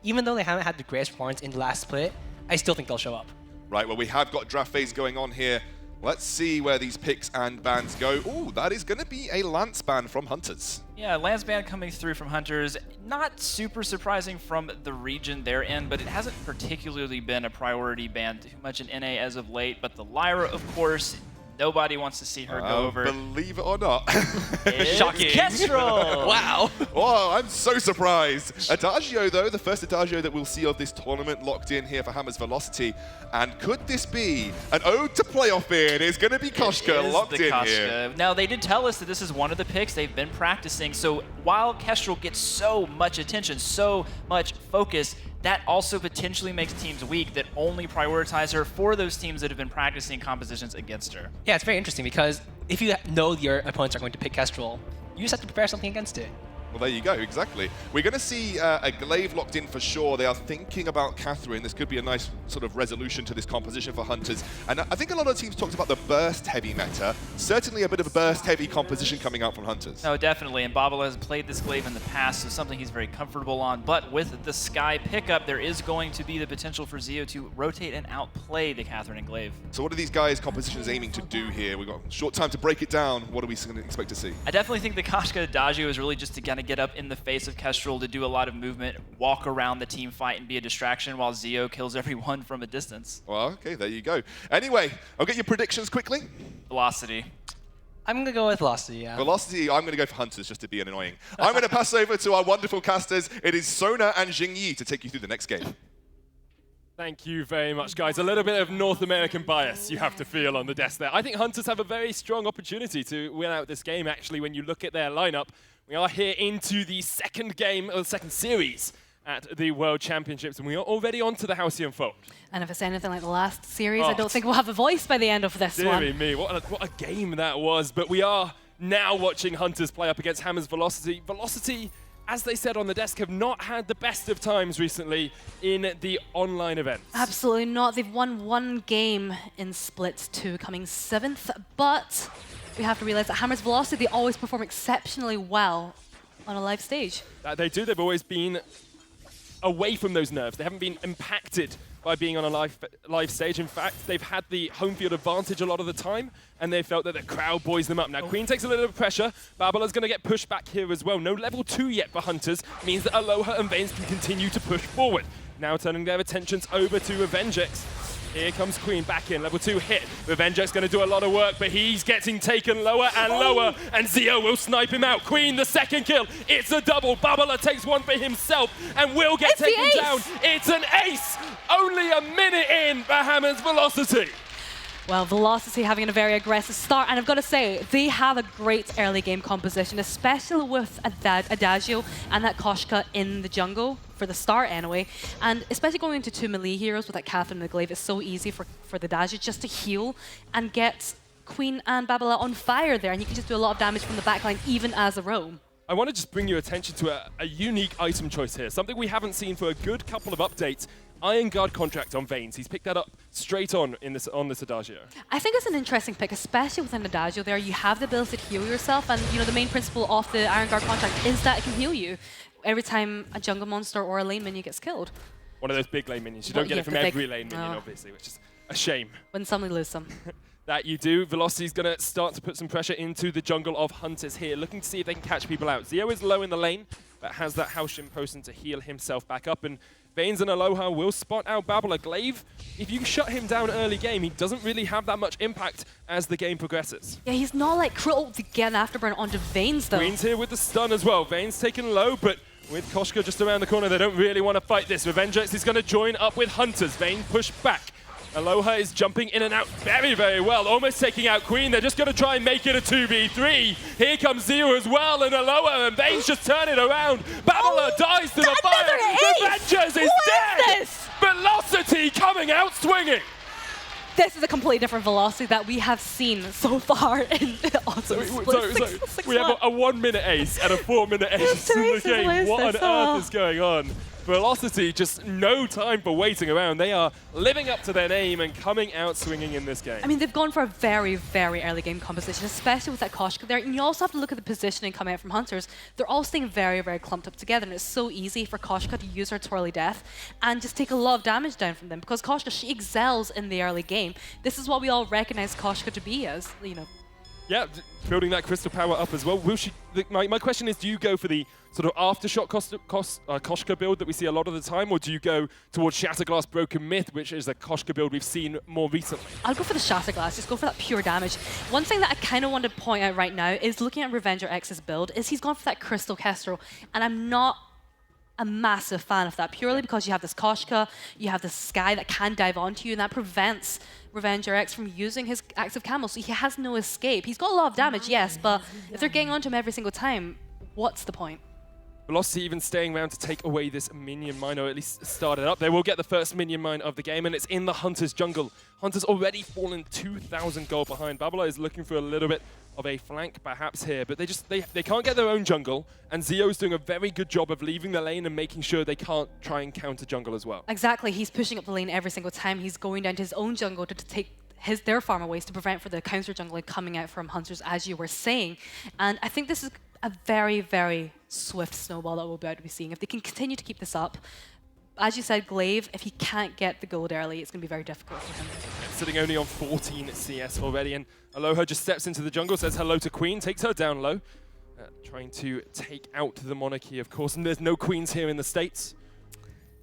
even though they haven't had the greatest performance in the last split, I still think they'll show up. Right, well, we have got draft phase going on here. Let's see where these picks and bans go. Ooh, that is going to be a Lance ban from Hunters. Yeah, Lance ban coming through from Hunters. Not super surprising from the region they're in, but it hasn't particularly been a priority ban too much in NA as of late. But the Lyra, of course, nobody wants to see her go over. Believe it or not. It's Shocking. Kestrel! Wow. Oh, I'm so surprised. Adagio, though, the first Adagio that we'll see of this tournament locked in here for Hammer's Velocity. And could this be an ode to playoff in? It's going to be Koshka locked in here. Now, they did tell us that this is one of the picks they've been practicing. So while Kestrel gets so much attention, so much focus, that also potentially makes teams weak that only prioritize her for those teams that have been practicing compositions against her. Yeah, it's very interesting because if you know your opponents are going to pick Kestrel, you just have to prepare something against it. Well, there you go, exactly. We're going to see a Glaive locked in for sure. They are thinking about Catherine. This could be a nice sort of resolution to this composition for Hunters. And I think a lot of teams talked about the burst-heavy meta. Certainly a bit of a burst-heavy composition coming out from Hunters. No, definitely. And Babala has played this Glaive in the past, so something he's very comfortable on. But with the Sky pickup, there is going to be the potential for Zeo to rotate and outplay the Catherine and Glaive. So what are these guys' compositions aiming to do here? We've got a short time to break it down. What are we going to expect to see? I definitely think the Koshka Adagio is really just to kind of get up in the face of Kestrel to do a lot of movement, walk around the team fight and be a distraction while Zeo kills everyone from a distance. Well, okay, there you go. Anyway, I'll get your predictions quickly. Velocity. I'm going to go with Velocity, yeah. Velocity, I'm going to go for Hunters just to be annoying. I'm going to pass over to our wonderful casters. It is Sona and Jingyi to take you through the next game. Thank you very much, guys. A little bit of North American bias you have to feel on the desk there. I think Hunters have a very strong opportunity to win out this game, actually, when you look at their lineup. We are here into the second game, or the second series at the World Championships, and we are already on to the Halcyon Fold. And if it's anything like the last series, I don't think we'll have a voice by the end of this one. Dear me, what a game that was. But we are now watching Hunters play up against Hammer's Velocity. Velocity, as they said on the desk, have not had the best of times recently in the online events. Absolutely not. They've won one game in Splits 2, coming 7th, but we have to realize that Hammer's Velocity, they always perform exceptionally well on a live stage. They do. They've always been away from those nerves. They haven't been impacted by being on a live stage. In fact, they've had the home field advantage a lot of the time, and they felt that the crowd buoys them up. Now, Queen takes a little bit of pressure. Babala's going to get pushed back here as well. No level 2 yet for Hunters. Means that Aloha and Vains can continue to push forward. Now turning their attentions over to Revengex. Here comes Queen back in, level 2 hit. Revengex going to do a lot of work, but he's getting taken lower and lower, and Zeo will snipe him out. Queen, the second kill. It's a double. Babala takes one for himself and will get taken down. It's an ace. Only a minute in for Hammer's Velocity. Well, Velocity having a very aggressive start, and I've got to say, they have a great early game composition, especially with Adagio and that Koshka in the jungle, for the start anyway, and especially going into 2 melee heroes with that Catherine and the Glaive, it's so easy for the Adagio just to heal and get Queen and Babala on fire there, and you can just do a lot of damage from the backline, even as a roam. I want to just bring your attention to a unique item choice here, something we haven't seen for a good couple of updates. Iron Guard contract on Vains. He's picked that up straight on this Adagio. I think it's an interesting pick, especially with an Adagio there. You have the ability to heal yourself, and the main principle of the Iron Guard contract is that it can heal you every time a jungle monster or a lane minion gets killed. One of those big lane minions. You don't get it from every lane minion, obviously, which is a shame. When some lose some. That you do. Velocity's going to start to put some pressure into the jungle of Hunters here, looking to see if they can catch people out. Zeo is low in the lane, but has that Halcyon Potion to heal himself back up, and Vains and Aloha will spot out Babala. Glaive, if you shut him down early game, he doesn't really have that much impact as the game progresses. Yeah, he's not like cruel to get an afterburn onto Vains though. Queen's here with the stun as well. Vains taken low, but with Koshka just around the corner, they don't really want to fight this. Revengex is going to join up with Hunters. Vain push back. Aloha is jumping in and out very, very well, almost taking out Queen. They're just going to try and make it a 2v3. Here comes Zeo as well, and Aloha, and Vains just turn it around. Babala dies to the fire. Revengex is dead. Velocity coming out swinging. This is a completely different Velocity that we have seen so far in Awesome We have a 1 minute ace and a 4 minute ace in the game. What on earth is going on? Velocity, just no time for waiting around. They are living up to their name and coming out swinging in this game. I mean, they've gone for a very, very early game composition, especially with that Koshka there. And you also have to look at the positioning coming out from Hunters. They're all staying very, very clumped up together, and it's so easy for Koshka to use her Twirly Death and just take a lot of damage down from them, because Koshka, she excels in the early game. This is what we all recognize Koshka to be as, you know. Yeah, building that crystal power up as well. Will she? My question is, do you go for the sort of aftershock Koshka build that we see a lot of the time, or do you go towards Shatterglass Broken Myth, which is the Koshka build we've seen more recently? I'll go for the Shatterglass, just go for that pure damage. One thing that I kind of want to point out right now is looking at Revenger X's build, is he's gone for that Crystal Kestrel, and I'm not a massive fan of that, purely because you have this Koshka, you have this Sky that can dive onto you, and that prevents Revenger X from using his active camo, so he has no escape. He's got a lot of damage, yes, but if they're getting onto him every single time, what's the point? Velocity even staying around to take away this minion mine, or at least start it up. They will get the first minion mine of the game, and it's in the Hunter's jungle. Hunter's already fallen 2,000 gold behind. Babala is looking for a little bit of a flank perhaps here, but they can't get their own jungle, and Zio's doing a very good job of leaving the lane and making sure they can't try and counter jungle as well. Exactly, he's pushing up the lane every single time. He's going down to his own jungle to take their farm away to prevent for the counter jungling coming out from Hunters, as you were saying. And I think this is a very, very swift snowball that we'll be able to be seeing. If they can continue to keep this up, as you said, Glaive, if he can't get the gold early, it's going to be very difficult for him. Sitting only on 14 CS already, and Aloha just steps into the jungle, says hello to Queen, takes her down low, trying to take out the Monarchy, of course, and there's no Queens here in the States.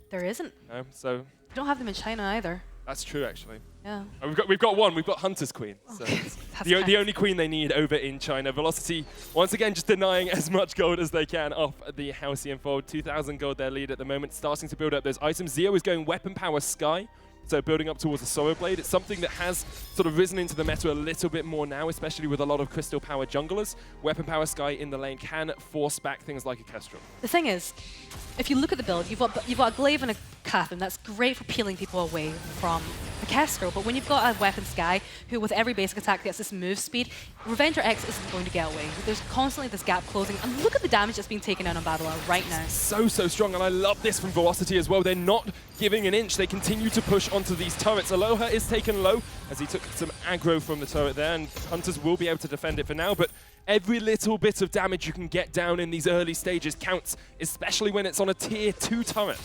There isn't. No, so We don't have them in China either. that's true, actually. Yeah. We've got one. We've got Hunter's Queen. So it's the only queen they need over in China. Velocity, once again, just denying as much gold as they can off the Halcyon Fold. 2,000 gold their lead at the moment, starting to build up those items. Zio is going Weapon Power Sky, so building up towards the Sorrow Blade. It's something that has sort of risen into the meta a little bit more now, especially with a lot of Crystal Power junglers. Weapon Power Sky in the lane can force back things like a Kestrel. The thing is, if you look at the build, you've got a Glaive and a Catherine. That's great for peeling people away from the Kestrel, but when you've got a Weapon Sky, who with every basic attack gets this move speed, Revenger X isn't going to get away. There's constantly this gap closing, and look at the damage that's being taken out on Babala right now. So strong, and I love this from Velocity as well. They're not giving an inch. They continue to push onto these turrets. Aloha is taken low as he took some aggro from the turret there, and Hunters will be able to defend it for now, but every little bit of damage you can get down in these early stages counts, especially when it's on a tier 2 turret.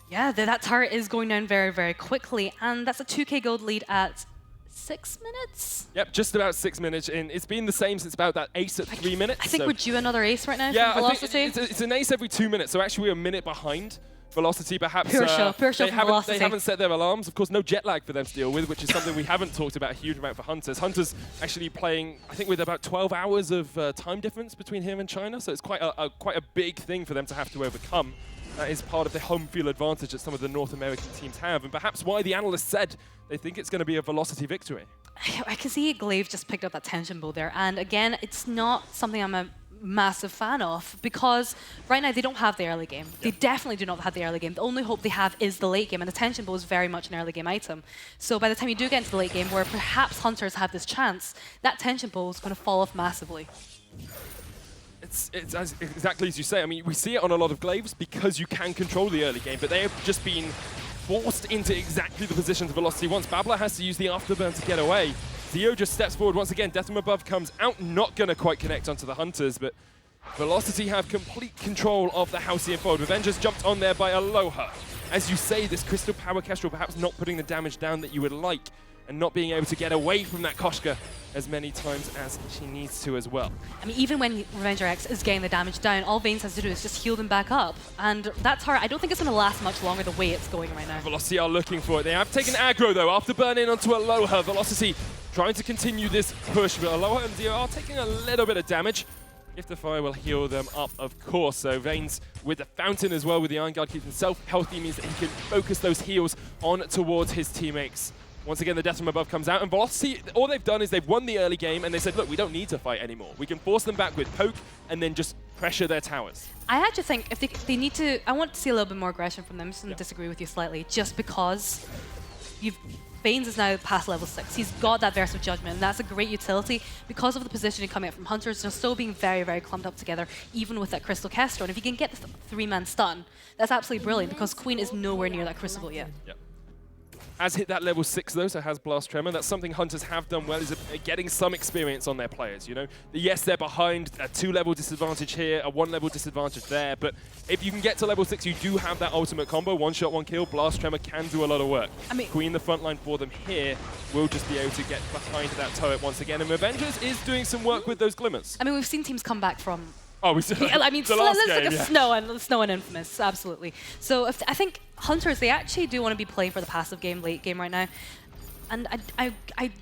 Yeah, that turret is going down very, very quickly, and that's a 2k gold lead at 6 minutes? Yep, just about 6 minutes in. It's been the same since about that ace at 3 minutes. I think we're due another ace right now yeah, from Velocity. I think it's an ace every 2 minutes, so actually we're a minute behind. Velocity perhaps Pure show from Velocity. They haven't set their alarms. Of course, no jet lag for them to deal with, which is something we haven't talked about a huge amount for Hunters. Hunters actually playing, I think, with about 12 hours of time difference between here and China, so it's quite a big thing for them to have to overcome. That is part of the home field advantage that some of the North American teams have, and perhaps why the analysts said they think it's going to be a Velocity victory. I can see Glaive just picked up that tension bow there, and again, it's not something I'm a massive fan of, because right now they don't have the early game. They definitely do not have the early game. The only hope they have is the late game, and the tension bow is very much an early game item. So by the time you do get into the late game, where perhaps Hunters have this chance, that tension bow is going to fall off massively. It's exactly as you say. I mean, we see it on a lot of Glaives because you can control the early game, but they have just been forced into exactly the positions Velocity wants. Babala has to use the afterburn to get away. Zio just steps forward once again. Death from Above comes out, not going to quite connect onto the Hunters, but Velocity have complete control of the Halcyon Fold. Revenger's jumped on there by Aloha. As you say, this Crystal Power Kestrel perhaps not putting the damage down that you would like, and not being able to get away from that Koshka as many times as she needs to as well. I mean, even when Revenger X is getting the damage down, all Vanes has to do is just heal them back up. And that turret, I don't think it's going to last much longer the way it's going right now. Velocity are looking for it. They have taken aggro though, after burning onto Aloha. Velocity trying to continue this push, but Aloha and Zio are taking a little bit of damage. If the fire will heal them up, of course. So Vanes with the fountain as well, with the Iron Guard keeping himself healthy, means that he can focus those heals on towards his teammates. Once again, the Death from Above comes out, and Velocity, all they've done is they've won the early game, and they said, look, we don't need to fight anymore. We can force them back with poke, and then just pressure their towers. I actually think if they need to, I want to see a little bit more aggression from them, so I disagree with you slightly, just because Baines is now past level 6. He's got that Verse of Judgment, and that's a great utility because of the positioning coming out from Hunters. They're still being very, very clumped up together, even with that Crystal Kestrel. And if you can get the 3-man stun, that's absolutely brilliant because Queen is nowhere near that Crucible yet. Yep. Has hit that level 6 though, so has Blast Tremor. That's something Hunters have done well, is getting some experience on their players, you know? Yes, they're behind a 2-level disadvantage here, a 1-level disadvantage there, but if you can get to level 6, you do have that ultimate combo, 1 shot, 1 kill. Blast Tremor can do a lot of work. I mean, Queen, the front line for them here, will just be able to get behind that turret once again, and Revengers is doing some work with those glimmers. I mean, we've seen teams come back from Oh, we said I mean, the last let's game, look at yeah. Snow and Infamous, absolutely. So I think Hunters, they actually do want to be playing for the passive game, late game right now. And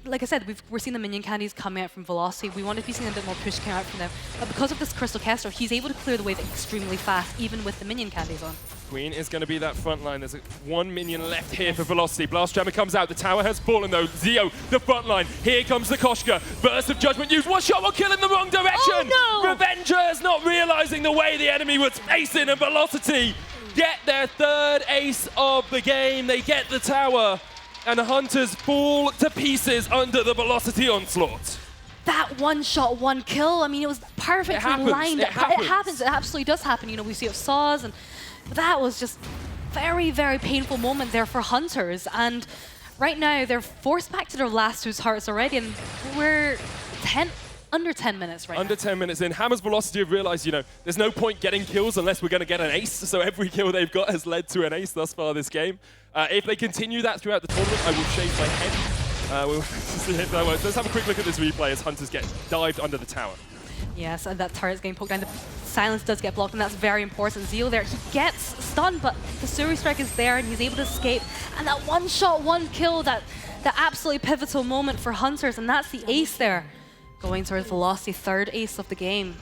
like I said, we're seeing the minion candies coming out from Velocity. We want to be seeing a bit more push coming out from them. But because of this Crystal Kestrel, he's able to clear the wave extremely fast, even with the minion candies on. Queen is going to be that front line. There's 1 minion left here for Velocity. Blast Tremor comes out. The tower has fallen though. Zio, the front line. Here comes the Koshka. Burst of Judgment used. 1 shot, 1 kill in the wrong direction. Oh, no! Revengers not realizing the way the enemy was facing, and Velocity get their 3rd ace of the game. They get the tower, and the Hunters fall to pieces under the Velocity onslaught. That 1 shot, 1 kill, I mean, it was perfectly lined. It happens. It happens. It absolutely does happen. You know, we see it with Saws, and that was just very, very painful moment there for Hunters. And right now, they're forced back to their last 2 hearts already, and we're under 10 minutes right now. Under 10 minutes in. Hammer's Velocity have realized, you know, there's no point getting kills unless we're going to get an ace. So every kill they've got has led to an ace thus far this game. If they continue that throughout the tournament, I will shave my head. We'll see if that works. Let's have a quick look at this replay as Hunters get dived under the tower. Yes, and that turret's getting poked down. The silence does get blocked, and that's very important. Zio there, he gets stunned, but the Suri Strike is there, and he's able to escape. And that 1 shot, 1 kill, that absolutely pivotal moment for Hunters, and that's the ace there. Going towards Velocity, 3rd ace of the game.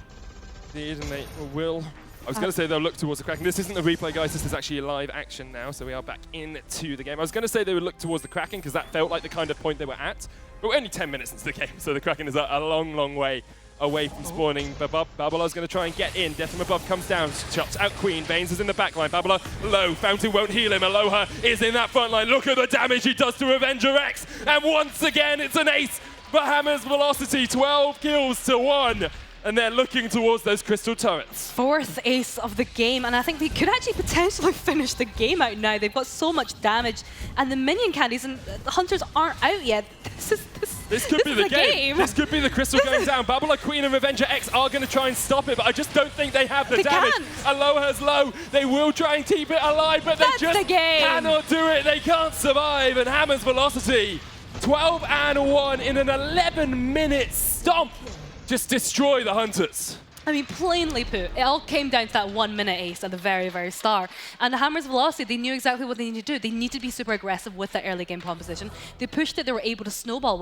Indeed, and they will. I was going to say they'll look towards the Kraken. This isn't a replay, guys. This is actually a live action now, so we are back into the game. I was going to say they would look towards the Kraken because that felt like the kind of point they were at. But we're only 10 minutes into the game, so the Kraken is a long, long way away from spawning. Babala's going to try and get in. Death from above comes down, chops out Queen. Baines is in the back line. Babala low. Fountain won't heal him. Aloha is in that front line. Look at the damage he does to Avenger X. And once again, it's an ace for Hammer's Velocity. 12 kills to 1. And they're looking towards those crystal turrets. 4th ace of the game, and I think they could actually potentially finish the game out now. They've got so much damage, and the minion candies and the Hunters aren't out yet. This could be the game. This could be the crystal going down. Babala, Queen, and Revenger X are going to try and stop it, but I just don't think they have the damage. Aloha's low. They will try and keep it alive, but they just cannot do it. They can't survive, and Hammer's Velocity, 12-1 in an 11-minute stomp. Just destroy the Hunters. I mean, plainly put, it all came down to that 1-minute ace at the very, very start. And the Hammer's Velocity, they knew exactly what they needed to do. They need to be super aggressive with that early game composition. They pushed it, they were able to snowball